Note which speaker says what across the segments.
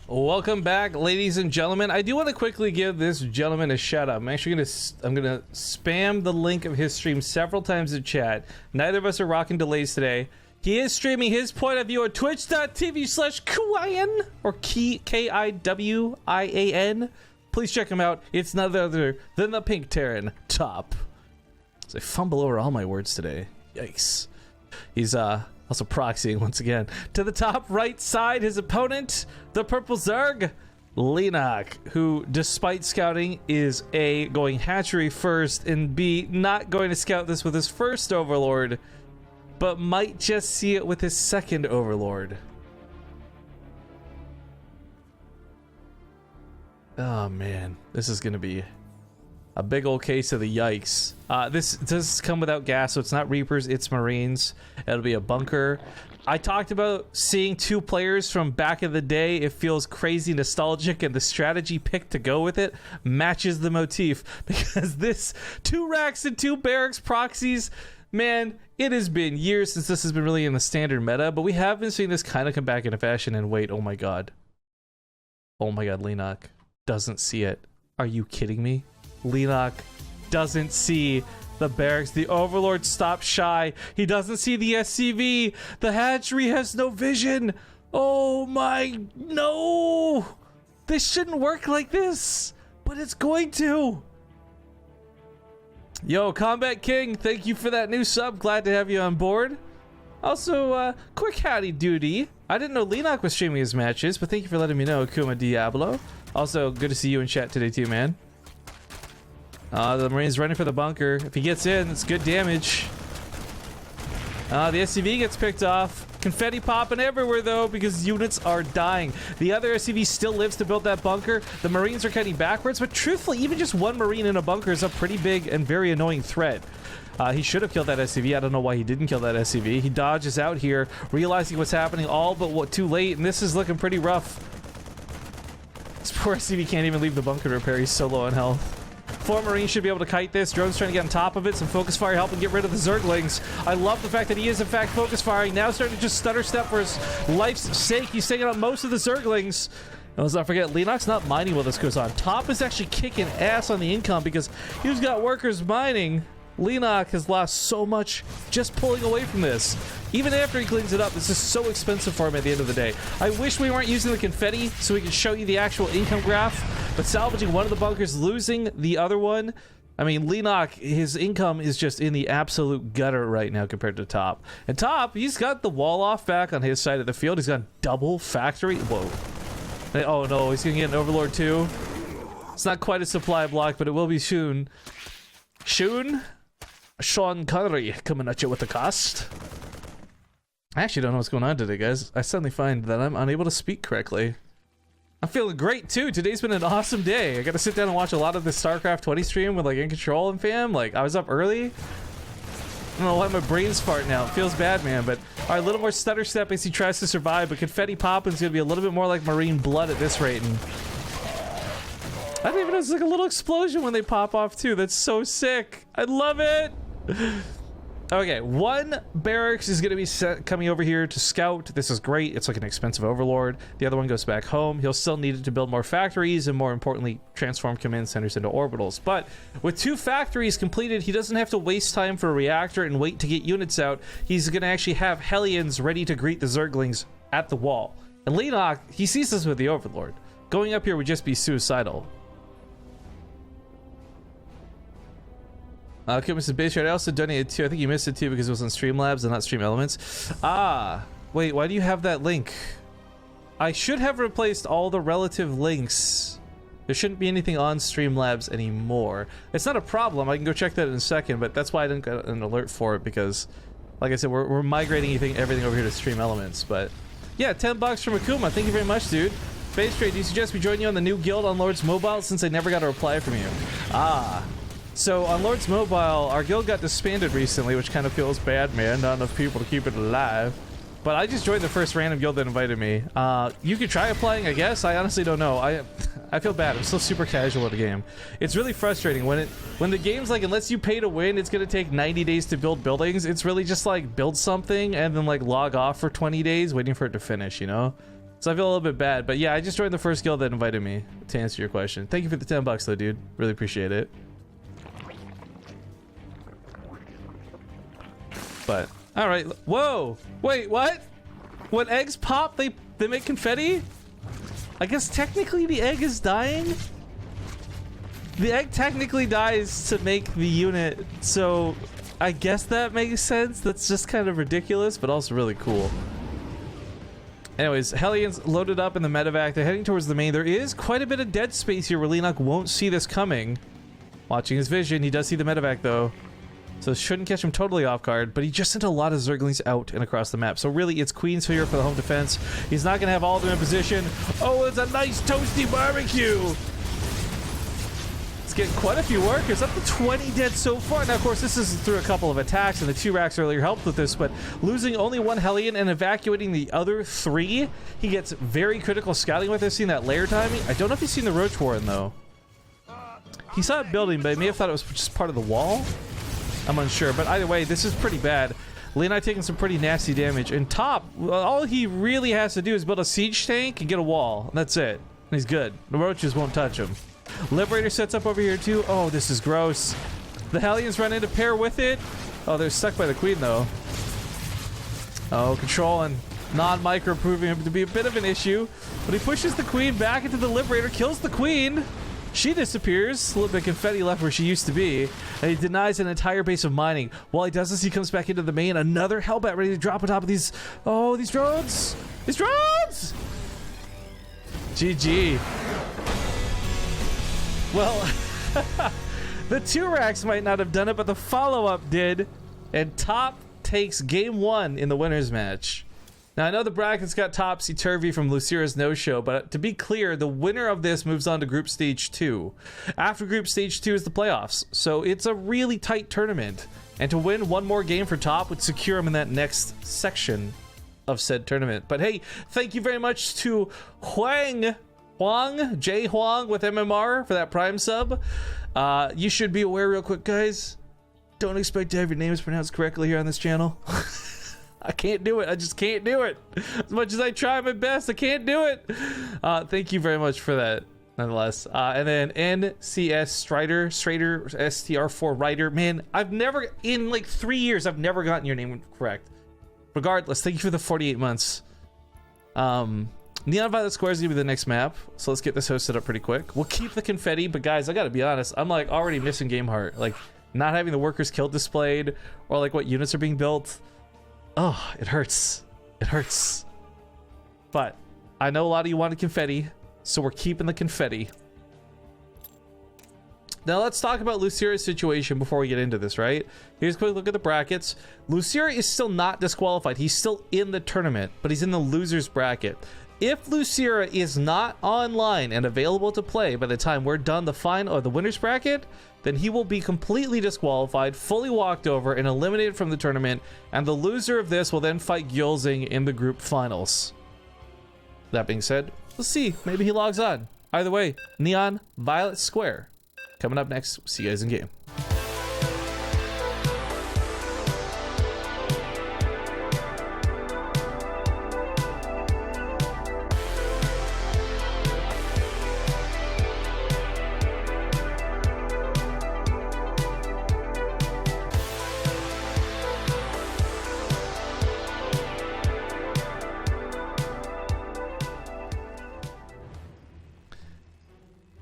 Speaker 1: Welcome back, ladies and gentlemen. I do want to quickly give this gentleman a shout out. I'm gonna spam the link of his stream several times in chat. Neither of us are rocking delays today. He is streaming his point of view on twitch.tv/Kiwian or Kiwian. Please check him out. It's none other than the Pink Terran Top. So I fumble over all my words today. Yikes. He's also proxying once again. To the top right side, his opponent, the Purple Zerg, Leenock, who, despite scouting, is A, going hatchery first, and B, not going to scout this with his first Overlord, but might just see it with his second Overlord. Oh man, this is gonna be a big old case of the yikes. This does come without gas, so it's not Reapers, it's Marines. It'll be a bunker. I talked about seeing two players from back in the day. It feels crazy nostalgic, and the strategy pick to go with it matches the motif, because this 2 racks and 2 barracks proxies, man, it has been years since this has been really in the standard meta, but we have been seeing this kind of come back into fashion. And wait, oh my god, Leenock doesn't see it. Are you kidding me? Leenock doesn't see the barracks. The Overlord stops shy. He doesn't see the SCV. The hatchery has no vision. Oh my, no! This shouldn't work like this, but it's going to. Yo, Combat King, thank you for that new sub. Glad to have you on board. Also, quick howdy doody. I didn't know Leenock was streaming his matches, but thank you for letting me know, Kuma Diablo. Also, good to see you in chat today too, man. The Marine's running for the bunker. If he gets in, it's good damage. The SCV gets picked off. Confetti popping everywhere though, because units are dying. The other SCV still lives to build that bunker. The Marines are cutting backwards, but truthfully, even just one Marine in a bunker is a pretty big and very annoying threat. He should have killed that SCV. I don't know why he didn't kill that SCV. He dodges out here, realizing what's happening all but too late, and this is looking pretty rough. This poor SCV can't even leave the bunker to repair. He's so low on health. 4 Marines should be able to kite this. Drone's trying to get on top of it. Some focus fire helping get rid of the Zerglings. I love the fact that he is in fact focus firing. Now starting to just stutter step for his life's sake. He's taking out most of the Zerglings. And let's not forget, Leenock's not mining while this goes on. Top is actually kicking ass on the income because he's got workers mining. Leenock has lost so much just pulling away from this. Even after he cleans it up, this is so expensive for him at the end of the day. I wish we weren't using the confetti so we could show you the actual income graph, but salvaging one of the bunkers, losing the other one, I mean, Leenock, his income is just in the absolute gutter right now compared to Top. And Top, he's got the wall off back on his side of the field. He's got double factory. Whoa. Oh no, he's gonna get an Overlord too. It's not quite a supply block, but it will be soon. Soon? Sean Connery coming at you with the cost. I actually don't know what's going on today, guys. I suddenly find that I'm unable to speak correctly. I'm feeling great too. Today's been an awesome day. I got to sit down and watch a lot of the StarCraft 20 stream with like In Control and fam. Like, I was up early. I don't know why my brain's farting out. It feels bad, man. But all right, a little more stutter step as he tries to survive. But confetti popping's gonna be a little bit more like Marine blood at this rate. And I didn't even know it's like a little explosion when they pop off too. That's so sick. I love it. Okay, 1 barracks is going to be coming over here to scout. This is great. It's like an expensive Overlord. The other one goes back home. He'll still need it to build more factories and, more importantly, transform command centers into orbitals. But with 2 factories completed, he doesn't have to waste time for a reactor and wait to get units out. He's going to actually have Hellions ready to greet the Zerglings at the wall. And Leenock, he sees this with the Overlord. Going up here would just be suicidal. Okay, Mr. BaseTradeTV, I also donated too. I think you missed it too because it was on Streamlabs and not Stream Elements. Ah, wait, why do you have that link? I should have replaced all the relative links. There shouldn't be anything on Streamlabs anymore. It's not a problem. I can go check that in a second, but that's why I didn't get an alert for it because, like I said, we're migrating everything over here to Stream Elements. But yeah, $10 from Akuma. Thank you very much, dude. BaseTrade, do you suggest we join you on the new guild on Lord's Mobile since I never got a reply from you? Ah. So on Lord's Mobile, our guild got disbanded recently, which kind of feels bad, man. Not enough people to keep it alive. But I just joined the first random guild that invited me. You could try applying, I guess. I honestly don't know. I feel bad. I'm still super casual at the game. It's really frustrating when the game's like, unless you pay to win, it's gonna take 90 days to build buildings. It's really just like build something and then like log off for 20 days waiting for it to finish, you know? So I feel a little bit bad. But yeah, I just joined the first guild that invited me, to answer your question. Thank you for the $10 though, dude. Really appreciate it. But, alright. Whoa! Wait, what? When eggs pop, they make confetti? I guess technically the egg is dying? The egg technically dies to make the unit, so I guess that makes sense. That's just kind of ridiculous, but also really cool. Anyways, Hellions loaded up in the medevac. They're heading towards the main. There is quite a bit of dead space here where Leenock won't see this coming. Watching his vision, he does see the medevac though. So it shouldn't catch him totally off guard, but he just sent a lot of Zerglings out and across the map. So really, it's Queen's here for the home defense. He's not going to have all of them in position. Oh, it's a nice toasty barbecue. It's getting quite a few workers, up to 20 dead so far. Now, of course, this is through a couple of attacks, and the 2 racks earlier helped with this, but losing only 1 Hellion and evacuating the other 3, he gets very critical scouting with this, seeing that layer timing. I don't know if he's seen the Roach Warren, though. He saw it building, but he may have thought it was just part of the wall. I'm unsure, but either way, this is pretty bad. Leenock taking some pretty nasty damage. And top, all he really has to do is build a siege tank and get a wall. That's it. And he's good. The roaches won't touch him. Liberator sets up over here too. Oh, this is gross. The Hellions run into pair with it. Oh, they're stuck by the Queen though. Oh, control and non-micro proving him to be a bit of an issue. But he pushes the Queen back into the Liberator, kills the Queen. She disappears, a little bit of confetti left where she used to be, and he denies an entire base of mining. While he does this, he comes back into the main. Another Hellbat ready to drop on top of these. Oh, these drones! These drones! GG. Well, the 2 racks might not have done it, but the follow-up did, and Top takes game 1 in the winners match. Now, I know the brackets got topsy-turvy from Lucira's no-show, but to be clear, the winner of this moves on to Group Stage 2. After Group Stage 2 is the playoffs, so it's a really tight tournament. And to win 1 more game for Top would secure him in that next section of said tournament. But hey, thank you very much to J Huang with MMR for that Prime sub. You should be aware real quick, guys. Don't expect to have your names pronounced correctly here on this channel. I can't do it. I just can't do it. As much as I try my best, I can't do it. Thank you very much for that, nonetheless. And then NCS Strider, STR4 Rider. Man, I've never, in like 3 years, I've never gotten your name correct. Regardless, thank you for the 48 months. Neon Violet Square is going to be the next map, so let's get this hosted up pretty quick. We'll keep the confetti, but guys, I gotta be honest, I'm like already missing game heart. Like, not having the workers killed displayed, or like what units are being built. Oh, it hurts. It hurts. But I know a lot of you wanted confetti, so we're keeping the confetti. Now let's talk about Lucira's situation before we get into this, right? Here's a quick look at the brackets. Lucira is still not disqualified. He's still in the tournament, but he's in the loser's bracket. If Lucira is not online and available to play by the time we're done the final or the winner's bracket, then he will be completely disqualified, fully walked over, and eliminated from the tournament, and the loser of this will then fight Gyulzing in the group finals. That being said, let's see. Maybe he logs on. Either way, Neon Violet Square. Coming up next, see you guys in game.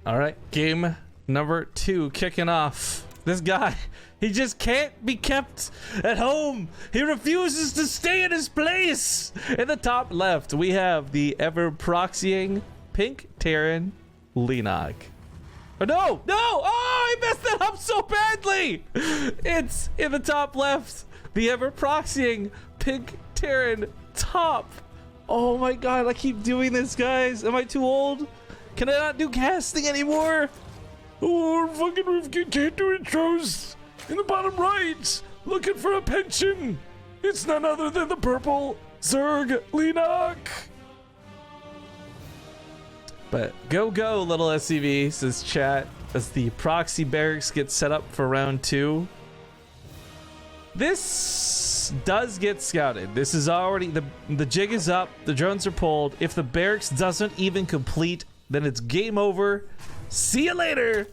Speaker 1: All right, game number 2 kicking off. This guy, he just can't be kept at home. He refuses to stay in his place. In the top left, we have the ever proxying Pink Terran Leenock. Oh, no, no! Oh, I messed that up so badly! It's in the top left, the ever proxying Pink Terran Top. Oh my god, I keep doing this, guys. Am I too old? Can I not do casting anymore? Oh, fucking Rifkin can't do intros. In the bottom right, looking for a pension. It's none other than the purple Zerg Leenock. But go, little SCV, says chat, as the proxy barracks get set up for round 2. This does get scouted. This is already, the jig is up, the drones are pulled. If the barracks doesn't even complete, then it's game over. See you later.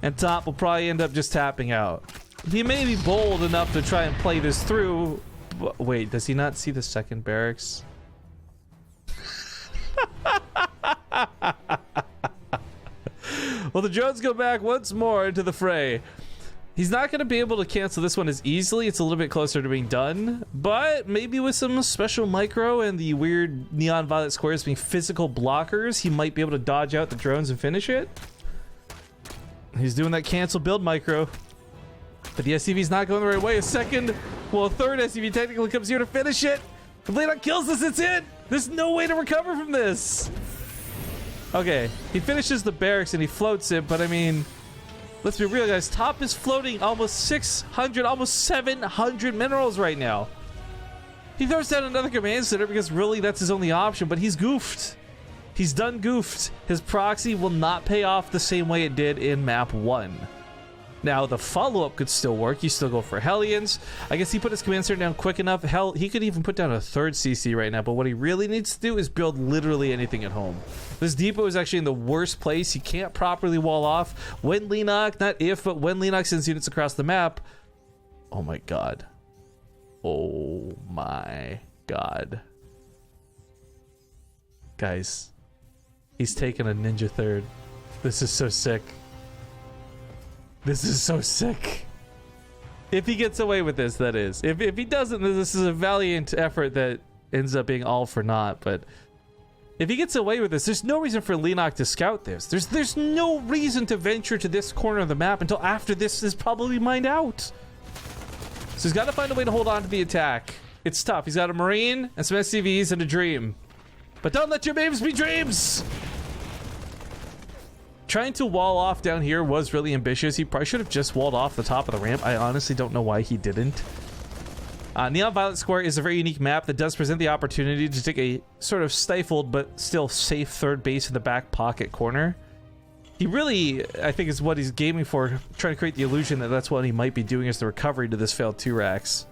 Speaker 1: And Top will probably end up just tapping out. He may be bold enough to try and play this through. But wait, does he not see the second barracks? Well, the drones go back once more into the fray. He's not going to be able to cancel this one as easily. It's a little bit closer to being done, but maybe with some special micro and the weird neon violet squares being physical blockers, he might be able to dodge out the drones and finish it. He's doing that cancel build micro, but the SCV's not going the right way. A third SCV technically comes here to finish it. If Leenock kills this, it's it. There's no way to recover from this. Okay, he finishes the barracks and he floats it, but I mean, let's be real, guys. Top is floating almost 600, almost 700 minerals right now. He throws down another command center because really that's his only option, but he's goofed. He's done goofed. His proxy will not pay off the same way it did in map 1. Now, the follow-up could still work. You still go for Hellions. I guess he put his command center down quick enough. Hell, he could even put down a third CC right now, but what he really needs to do is build literally anything at home. This depot is actually in the worst place. He can't properly wall off. When Leenock, not if, but when Leenock sends units across the map, oh my god. Oh my god. Guys, he's taking a ninja third. This is so sick. This is so sick. If he gets away with this, that is. If he doesn't, this is a valiant effort that ends up being all for naught. But if he gets away with this, there's no reason for Leenock to scout this. There's no reason to venture to this corner of the map until after this is probably mined out. So he's got to find a way to hold on to the attack. It's tough. He's got a Marine and some SCVs and a Dream. But don't let your babes be dreams! Trying to wall off down here was really ambitious. He probably should have just walled off the top of the ramp. I honestly don't know why he didn't. Neon Violet Square is a very unique map that does present the opportunity to take a sort of stifled but still safe third base in the back pocket corner. He really, I think, is what he's gaming for, trying to create the illusion that that's what he might be doing as the recovery to this failed 2-racks.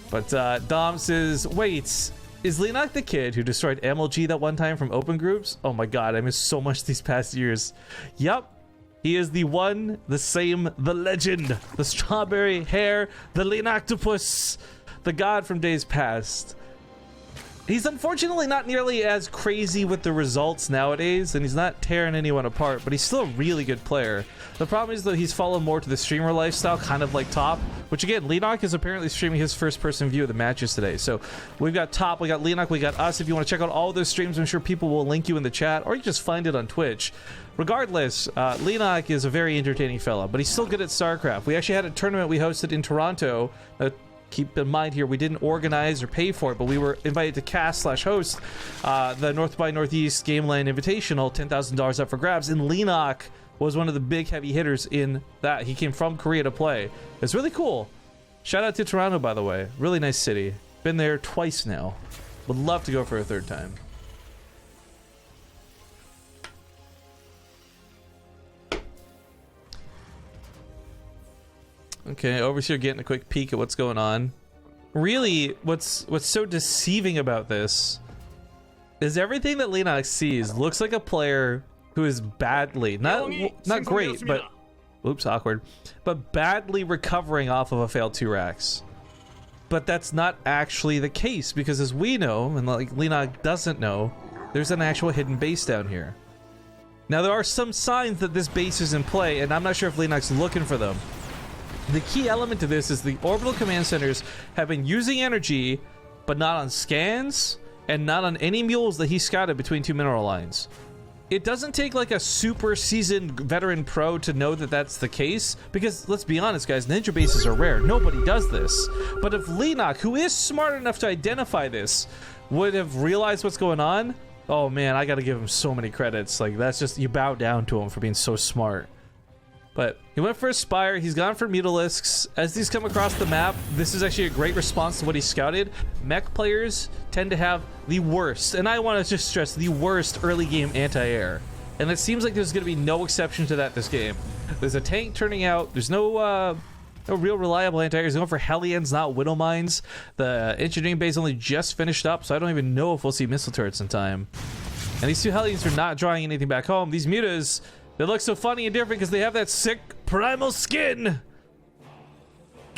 Speaker 1: But Dom says, wait, is Leenock the kid who destroyed MLG that one time from open groups? Oh my god, I missed so much these past years. Yup, he is the one, the same, the legend, the strawberry hair, the Leenocktopus, the god from days past. He's unfortunately not nearly as crazy with the results nowadays, and he's not tearing anyone apart, but he's still a really good player. The problem is that he's fallen more to the streamer lifestyle, kind of like Top, which again, Leenock is apparently streaming his first-person view of the matches today. So we've got Top, we got Leenock, we got us. If you want to check out all those streams, I'm sure people will link you in the chat, or you just find it on Twitch. Regardless, Leenock is a very entertaining fella, but he's still good at StarCraft. We actually had a tournament we hosted in Toronto. Keep in mind here, we didn't organize or pay for it, but we were invited to cast/host the North by Northeast Game Land Invitational, $10,000 up for grabs, and Leenock was one of the big heavy hitters in that. He came from Korea to play. It's really cool. Shout out to Toronto, by the way. Really nice city. Been there twice now. Would love to go for a third time. Okay, Overseer getting a quick peek at what's going on. Really, what's so deceiving about this is everything that Leenock sees looks like a player who is badly, not great, but oops, awkward, but badly recovering off of a failed 2-racks. But that's not actually the case, because as we know, and like Leenock doesn't know, there's an actual hidden base down here. Now there are some signs that this base is in play, and I'm not sure if Leenock's looking for them. The key element to this is the orbital command centers have been using energy, but not on scans and not on any mules that he scouted between 2 mineral lines. It doesn't take like a super seasoned veteran pro to know that that's the case, because let's be honest guys, ninja bases are rare. Nobody does this. But if Leenock, who is smart enough to identify this, would have realized what's going on, oh man, I gotta give him so many credits. Like, that's just, you bow down to him for being so smart. But he went for a Spire, he's gone for Mutalisks. As these come across the map, this is actually a great response to what he scouted. Mech players tend to have the worst, and I want to just stress, the worst early game anti-air. And it seems like there's going to be no exception to that this game. There's a tank turning out, there's no No real reliable anti-air. Going for Hellions, not Widow Mines. The engineering base only just finished up, so I don't even know if we'll see missile turrets in time. And these two Hellions are not drawing anything back home. These mutas, they look so funny and different because they have that sick primal skin.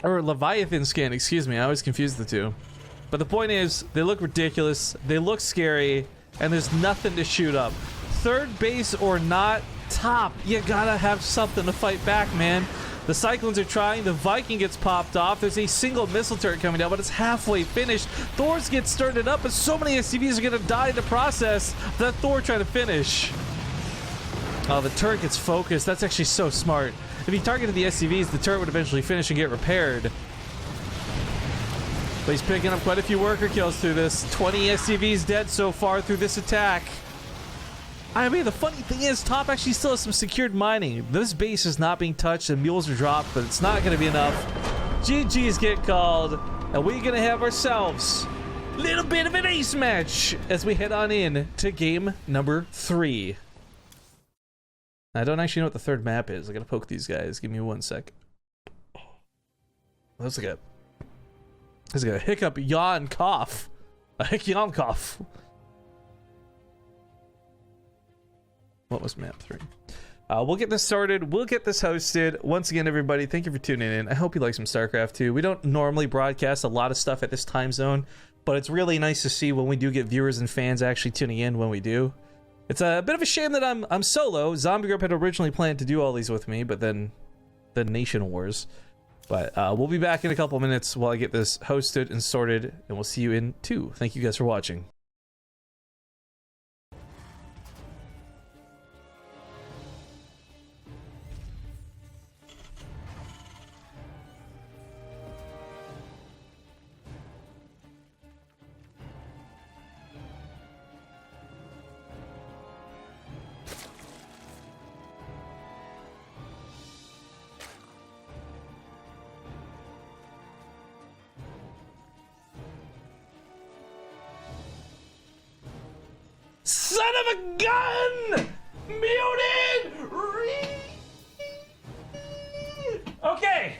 Speaker 1: Or Leviathan skin, excuse me. I always confuse the two. But the point is, they look ridiculous, they look scary, and there's nothing to shoot up. Third base or not, top, you gotta have something to fight back, man. The Cyclones are trying, the Viking gets popped off, there's a single missile turret coming down, but it's halfway finished. Thor's gets started up, but so many SCVs are gonna die in the process that Thor trying to finish. Oh, the turret gets focused, that's actually so smart. If he targeted the SCVs, the turret would eventually finish and get repaired. But he's picking up quite a few worker kills through this. 20 SCVs dead so far through this attack. I mean, the funny thing is, top actually still has some secured mining. This base is not being touched and mules are dropped, but it's not going to be enough. GG's get called, and we're going to have ourselves a little bit of an ace match as we head on in to game number 3. I don't actually know what the third map is. I got to poke these guys. Give me 1 sec. That's like a hiccup, yawn, cough. A hic yawn cough. What was map 3? We'll get this started. We'll get this hosted. Once again, everybody, thank you for tuning in. I hope you like some StarCraft 2. We don't normally broadcast a lot of stuff at this time zone, but it's really nice to see when we do get viewers and fans actually tuning in when we do. It's a bit of a shame that I'm solo. Zombie Group had originally planned to do all these with me, but then the Nation Wars. But we'll be back in a couple minutes while I get this hosted and sorted, and we'll see you in 2. Thank you guys for watching. Son of a gun! Muted! Okay.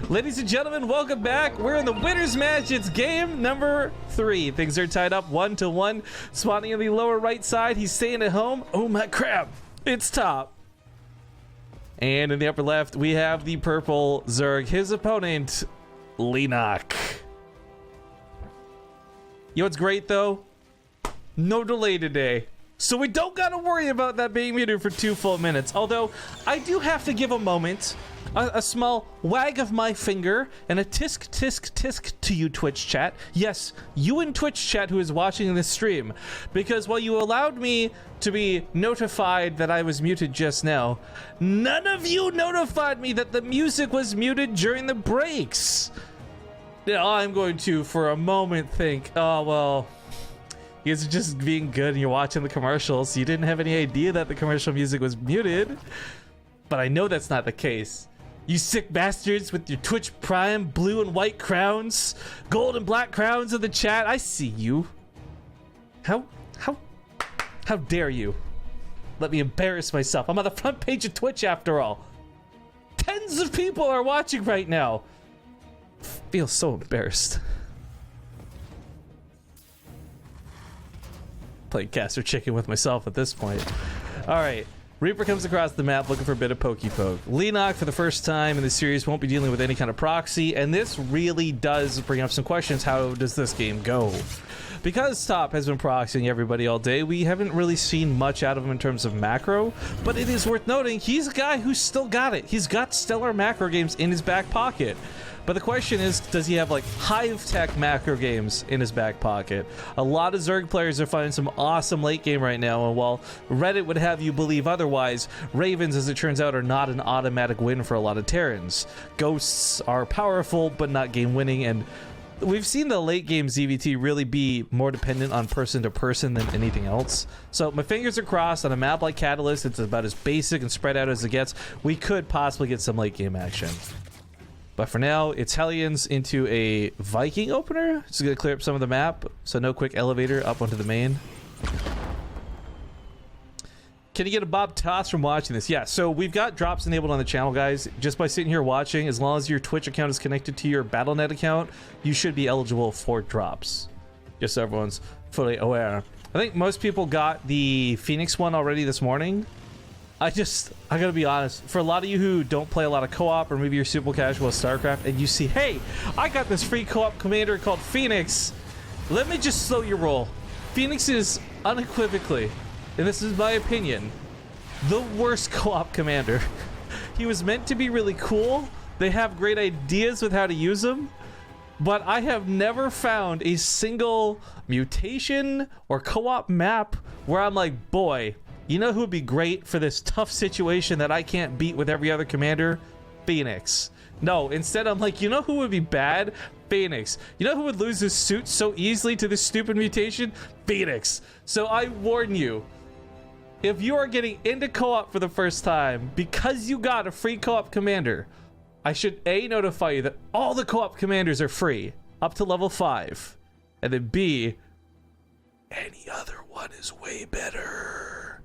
Speaker 1: Ladies and gentlemen, welcome back. We're in the winner's match. It's game number 3. Things are tied up 1-1. Spawning in the lower right side. He's staying at home. Oh my crap. It's top. And in the upper left, we have the purple Zerg. His opponent, Leenock. You know what's great though? No delay today. So we don't gotta worry about that being muted for 2 full minutes. Although, I do have to give a moment, a small wag of my finger, and a tisk tisk tisk to you Twitch chat. Yes, you in Twitch chat who is watching this stream. Because while you allowed me to be notified that I was muted just now, none of you notified me that the music was muted during the breaks. I'm going to, for a moment, think, oh, well, you guys are just being good and you're watching the commercials. You didn't have any idea that the commercial music was muted. But I know that's not the case. You sick bastards with your Twitch Prime blue and white crowns, gold and black crowns in the chat. I see you. How dare you? Let me embarrass myself. I'm on the front page of Twitch after all. Tens of people are watching right now. Feel so embarrassed. Playing Caster Chicken with myself at this point. Alright, Reaper comes across the map looking for a bit of pokey poke. Leenock, for the first time in the series, won't be dealing with any kind of proxy, and this really does bring up some questions. How does this game go? Because Top has been proxying everybody all day, we haven't really seen much out of him in terms of macro, but it is worth noting he's a guy who's still got it. He's got stellar macro games in his back pocket. But the question is, does he have like hive tech macro games in his back pocket? A lot of Zerg players are finding some awesome late game right now, and while Reddit would have you believe otherwise, Ravens, as it turns out, are not an automatic win for a lot of Terrans. Ghosts are powerful, but not game winning, and we've seen the late game ZVT really be more dependent on person to person than anything else. So my fingers are crossed. On a map like Catalyst, it's about as basic and spread out as it gets. We could possibly get some late game action. But for now, it's Hellions into a Viking opener. Just gonna clear up some of the map, so no quick elevator up onto the main. Can you get a Bob Toss from watching this? Yeah, so we've got drops enabled on the channel, guys. Just by sitting here watching, as long as your Twitch account is connected to your Battle.net account, you should be eligible for drops. Just so everyone's fully aware. I think most people got the Phoenix one already this morning. I gotta be honest, for a lot of you who don't play a lot of co-op, or maybe you're super casual with StarCraft, and you see, hey, I got this free co-op commander called Phoenix. Let me just slow your roll. Phoenix is unequivocally, and this is my opinion, the worst co-op commander. He was meant to be really cool. They have great ideas with how to use him, but I have never found a single mutation or co-op map where I'm like, boy, you know who would be great for this tough situation that I can't beat with every other commander? Phoenix. No, instead I'm like, you know who would be bad? Phoenix. You know who would lose his suit so easily to this stupid mutation? Phoenix. So I warn you, if you are getting into co-op for the first time because you got a free co-op commander, I should A, notify you that all the co-op commanders are free up to level 5, and then B, any other one is way better.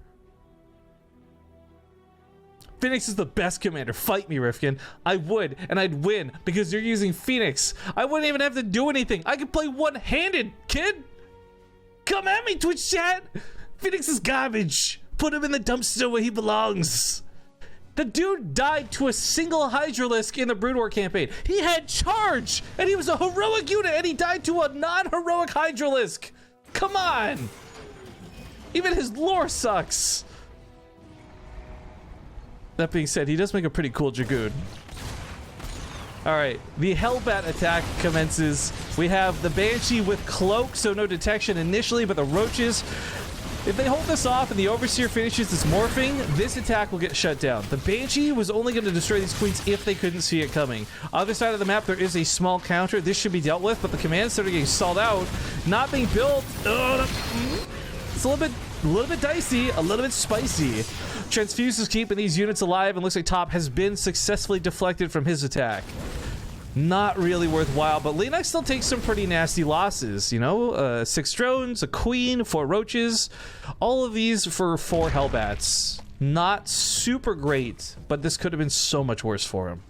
Speaker 1: Phoenix is the best commander. Fight me, Rifkin. I would, and I'd win because you're using Phoenix. I wouldn't even have to do anything. I could play one-handed, kid. Come at me, Twitch chat. Phoenix is garbage. Put him in the dumpster where he belongs. The dude died to a single Hydralisk in the Brood War campaign. He had charge, and he was a heroic unit, and he died to a non-heroic Hydralisk. Come on. Even his lore sucks. That being said, he does make a pretty cool Dragoon. Alright, the Hellbat attack commences. We have the Banshee with Cloak, so no detection initially, but the Roaches, if they hold this off and the Overseer finishes this morphing, this attack will get shut down. The Banshee was only going to destroy these queens if they couldn't see it coming. Other side of the map, there is a small counter. This should be dealt with, but the commands started getting stalled out. Not being built. It's a little bit dicey, a little bit spicy. Transfuse is keeping these units alive, and looks like Top has been successfully deflected from his attack. Not really worthwhile, but Leenock still takes some pretty nasty losses, you know? 6 drones, a queen, 4 roaches, all of these for 4 Hellbats. Not super great, but this could have been so much worse for him.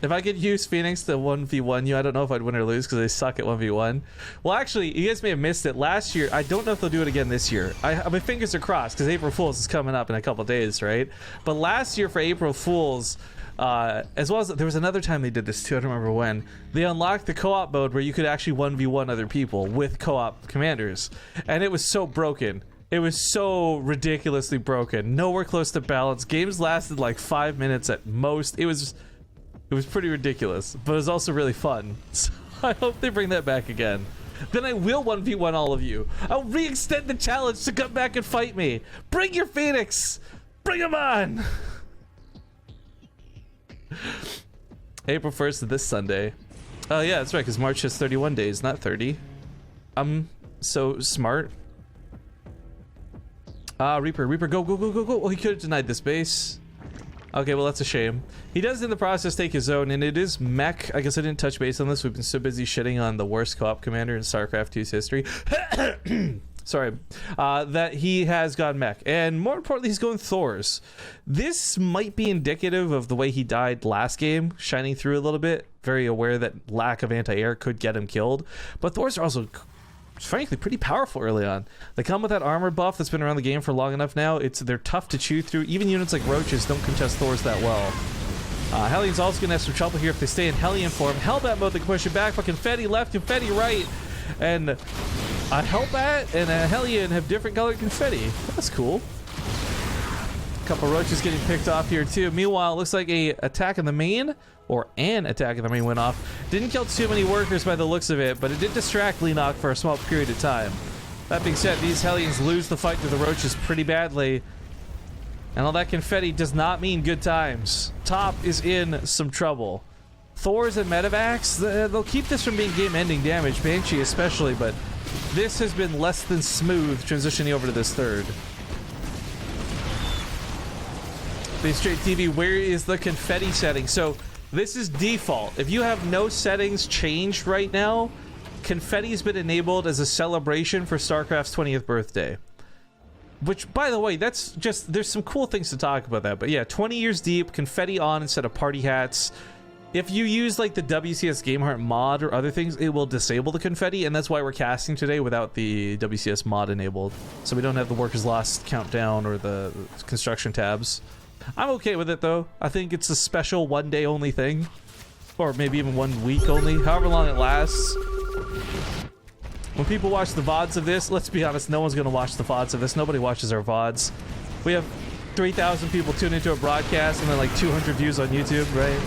Speaker 1: If I could use Phoenix to 1v1 you, I don't know if I'd win or lose because they suck at 1v1. Well, actually, you guys may have missed it. Last year, I don't know if they'll do it again this year. My fingers are crossed because April Fool's is coming up in a couple days, right? But last year for April Fool's, as well as there was another time they did this too, I don't remember when, they unlocked the co-op mode where you could actually 1v1 other people with co-op commanders. And it was so broken. It was so ridiculously broken. Nowhere close to balance. Games lasted like 5 minutes at most. It was pretty ridiculous, but it was also really fun. So I hope they bring that back again. Then I will 1v1 all of you. I'll re-extend the challenge to come back and fight me. Bring your Phoenix. Bring him on. April 1st of this Sunday. Oh yeah, that's right, because March has 31 days, not 30. I'm so smart. Reaper, go. Oh, he could have denied this base. Okay, well, that's a shame. He does in the process take his own, and it is mech. I guess I didn't touch base on this. We've been so busy shitting on the worst co-op commander in StarCraft 2's history. Sorry. That he has gone mech. And more importantly, he's going Thors. This might be indicative of the way he died last game, shining through a little bit. Very aware that lack of anti-air could get him killed. But Thors are also frankly pretty powerful early on. They come with that armor buff that's been around the game for long enough now. They're tough to chew through. Even units like Roaches don't contest Thors that well. Hellions also gonna have some trouble here if they stay in Hellion form. Hellbat mode, they can push it back, but Confetti left, Confetti right. And a Hellbat and a Hellion have different colored confetti. That's cool. A couple Roaches getting picked off here too. Meanwhile, it looks like a attack in the main, or an attack in the main went off. Didn't kill too many workers by the looks of it, but it did distract Leenock for a small period of time. That being said, these Hellions lose the fight to the Roaches pretty badly. And all that confetti does not mean good times. Top is in some trouble. Thors and Medivacs, they'll keep this from being game-ending damage, Banshee especially, but this has been less than smooth transitioning over to this third. BaseTradeTV, where is the confetti setting? So this is default. If you have no settings changed right now, confetti has been enabled as a celebration for StarCraft's 20th birthday. Which, by the way, that's just, there's some cool things to talk about that. But yeah, 20 years deep, confetti on instead of party hats. If you use like the WCS GameHeart mod or other things, it will disable the confetti, and that's why we're casting today without the WCS mod enabled. So we don't have the Workers Lost countdown or the construction tabs. I'm okay with it though. I think it's a special one day only thing. Or maybe even 1 week only, however long it lasts. When people watch the VODs of this, let's be honest, no one's gonna watch the VODs of this. Nobody watches our VODs. We have 3,000 people tune into a broadcast and then like 200 views on YouTube, right?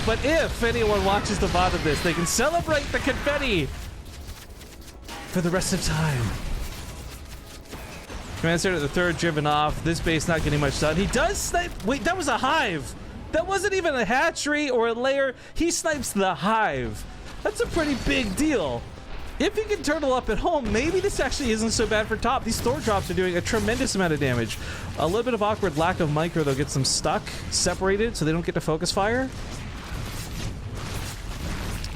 Speaker 1: But if anyone watches the VOD of this, they can celebrate the confetti for the rest of time. Command Center, the third driven off. This base not getting much done. He does snipe. Wait, that was a hive. That wasn't even a hatchery or a lair. He snipes the hive. That's a pretty big deal. If you can turtle up at home, maybe this actually isn't so bad for top. These Thor drops are doing a tremendous amount of damage. A little bit of awkward lack of micro, though, gets them stuck, separated, so they don't get to focus fire.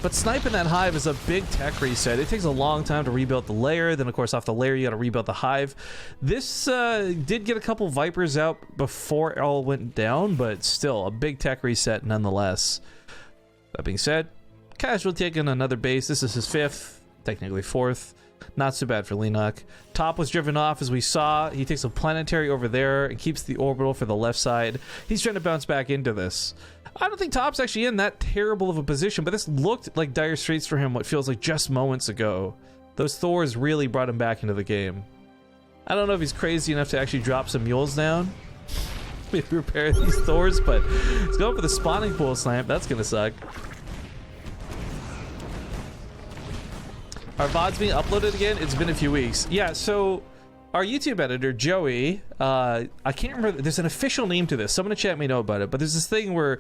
Speaker 1: But sniping that hive is a big tech reset. It takes a long time to rebuild the lair. Then, of course, off the lair, you got to rebuild the hive. This did get a couple Vipers out before it all went down, but still, a big tech reset nonetheless. That being said, Casual taking another base. This is his 5th. Technically 4th. Not so bad for Leenock. Top was driven off, as we saw. He takes a planetary over there and keeps the orbital for the left side. He's trying to bounce back into this. I don't think Top's actually in that terrible of a position, but this looked like dire straits for him what feels like just moments ago. Those Thors really brought him back into the game. I don't know if he's crazy enough to actually drop some mules down. Maybe repair these Thors, but he's going for the spawning pool slam. That's gonna suck. Our VOD's being uploaded again? It's been a few weeks. Yeah, so our YouTube editor, Joey, I can't remember, there's an official name to this. Someone in chat may know about it, but there's this thing where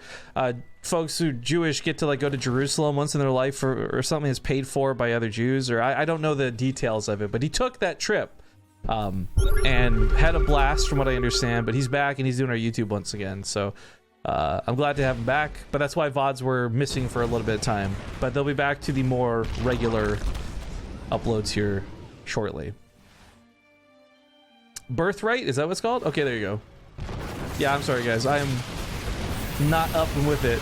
Speaker 1: folks who are Jewish get to like go to Jerusalem once in their life or something is paid for by other Jews, or I don't know the details of it, but he took that trip and had a blast from what I understand, but he's back and he's doing our YouTube once again, so I'm glad to have him back, but that's why VODs were missing for a little bit of time, but they'll be back to the more regular uploads here shortly. Birthright, is that what it's called? Okay, there you go. Yeah, I'm sorry guys, I am not up and with it.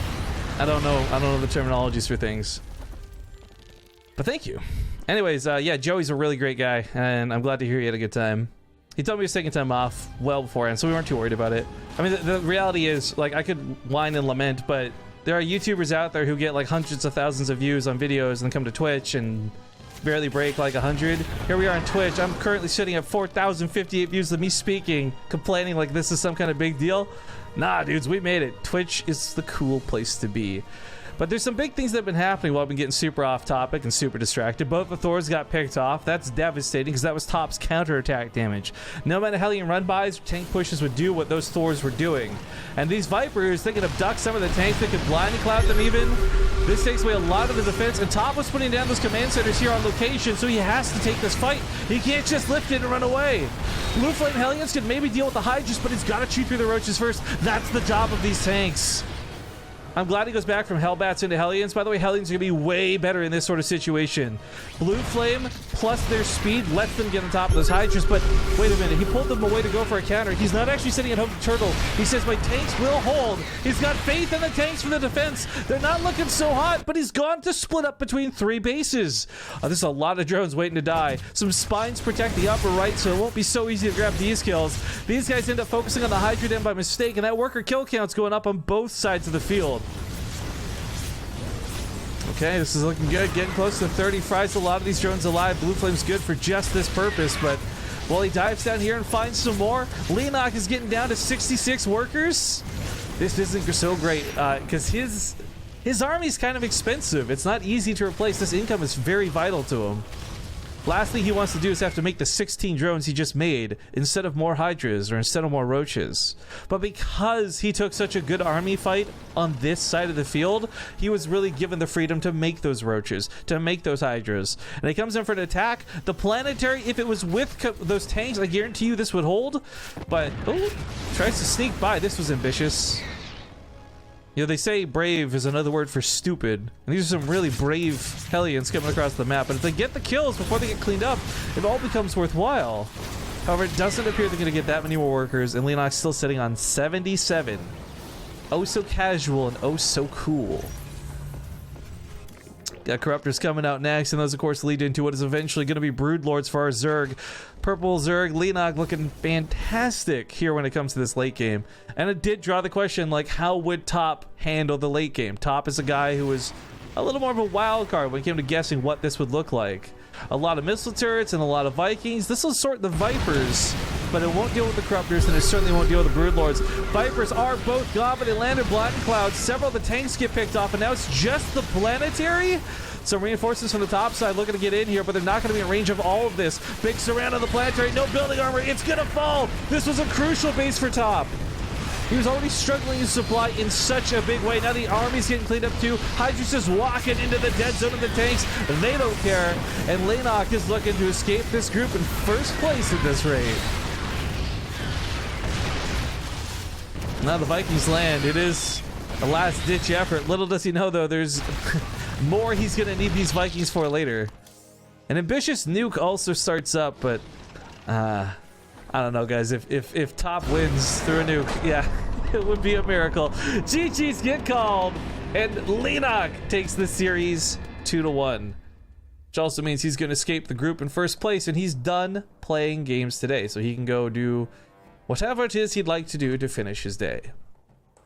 Speaker 1: I don't know the terminologies for things, but thank you. Anyways, yeah, Joey's a really great guy, and I'm glad to hear he had a good time. He told me he was taking time off well beforehand, so we weren't too worried about it. I mean, the reality is, like, I could whine and lament, but there are YouTubers out there who get like hundreds of thousands of views on videos and come to Twitch and barely break like 100. Here we are on Twitch. I'm currently sitting at 4,058 views of me speaking, complaining like this is some kind of big deal. Nah, dudes, we made it. Twitch is the cool place to be. But there's some big things that have been happening while I've been getting super off topic and super distracted. Both the Thors got picked off. That's devastating because that was Top's counterattack damage. No matter Hellion run-bys, tank pushes would do what those Thors were doing. And these Vipers, they can abduct some of the tanks. They can blinding cloud them even. This takes away a lot of the defense. And Top was putting down those command centers here on location, so he has to take this fight. He can't just lift it and run away. Blue Flame Hellions can maybe deal with the Hydras, but he's got to chew through the Roaches first. That's the job of these tanks. I'm glad he goes back from Hellbats into Hellions. By the way, Hellions are going to be way better in this sort of situation. Blue Flame plus their speed lets them get on top of those Hydras, but wait a minute. He pulled them away to go for a counter. He's not actually sitting at home to turtle. He says, my tanks will hold. He's got faith in the tanks for the defense. They're not looking so hot, but he's gone to split up between 3 bases. There's a lot of drones waiting to die. Some spines protect the upper right, so it won't be so easy to grab these kills. These guys end up focusing on the Hydra den by mistake, and that worker kill count's going up on both sides of the field. Okay, this is looking good. Getting close to 30. Fries a lot of these drones alive. Blue Flame's good for just this purpose, but while he dives down here and finds some more, Leenock is getting down to 66 workers. This isn't so great because his army's kind of expensive. It's not easy to replace. This income is very vital to him. Last thing he wants to do is have to make the 16 drones he just made instead of more Hydras or instead of more Roaches. But because he took such a good army fight on this side of the field, he was really given the freedom to make those Roaches, to make those Hydras. And he comes in for an attack. The planetary, if it was with those tanks, I guarantee you this would hold. But, oh, tries to sneak by. This was ambitious. You know, they say brave is another word for stupid. And these are some really brave Hellions coming across the map. But if they get the kills before they get cleaned up, it all becomes worthwhile. However, it doesn't appear they're going to get that many more workers. And Leenock's still sitting on 77. Oh, so casual and oh, so cool. Got Corruptors coming out next, and those, of course, lead into what is eventually going to be Broodlords for our Zerg. Purple Zerg, Leenock looking fantastic here when it comes to this late game. And it did draw the question, like, how would Top handle the late game? Top is a guy who was a little more of a wild card when it came to guessing what this would look like. A lot of missile turrets and a lot of Vikings. This will sort the Vipers, but it won't deal with the Corruptors, and it certainly won't deal with the Broodlords. Vipers are both gone, but they landed Blind Cloud. Several of the tanks get picked off, and now it's just the Planetary. Some reinforcements from the top side looking to get in here, but they're not going to be in range of all of this. Big surround on the Planetary, no building armor, it's going to fall. This was a crucial base for Top. He was already struggling to supply in such a big way. Now the army's getting cleaned up too. Hydra's just walking into the dead zone of the tanks. They don't care. And Leenock is looking to escape this group in first place at this rate. Now the Vikings land. It is a last-ditch effort. Little does he know, though, there's more he's going to need these Vikings for later. An ambitious nuke also starts up, but I don't know, guys. If Top wins through a nuke, yeah, it would be a miracle. GG's get called, and Leenock takes the series 2-1, which also means he's going to escape the group in first place, and he's done playing games today, so he can go do whatever it is he'd like to do to finish his day.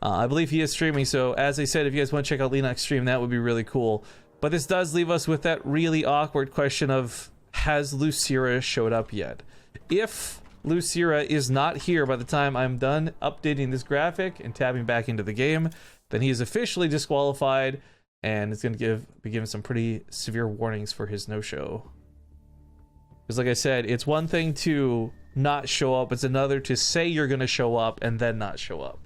Speaker 1: I believe he is streaming, so as I said, if you guys want to check out Leenock's stream, that would be really cool. But this does leave us with that really awkward question of, has Lucira showed up yet? If Lucira is not here by the time I'm done updating this graphic and tabbing back into the game, then he is officially disqualified, and it's going to be given some pretty severe warnings for his no-show. Because like I said, it's one thing to not show up, it's another to say you're going to show up and then not show up.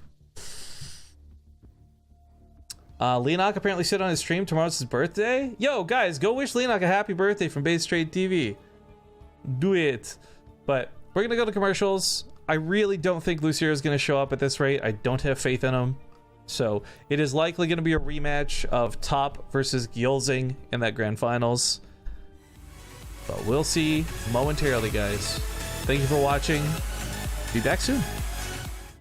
Speaker 1: Leenock apparently said on his stream tomorrow's his birthday. Yo, guys, go wish Leenock a happy birthday from BaseTradeTV. Do it. But we're gonna go to commercials. I really don't think Lucira is gonna show up at this rate. I don't have faith in him. So it is likely gonna be a rematch of Top versus Gyolzing in that grand finals. But we'll see momentarily, guys. Thank you for watching. Be back soon.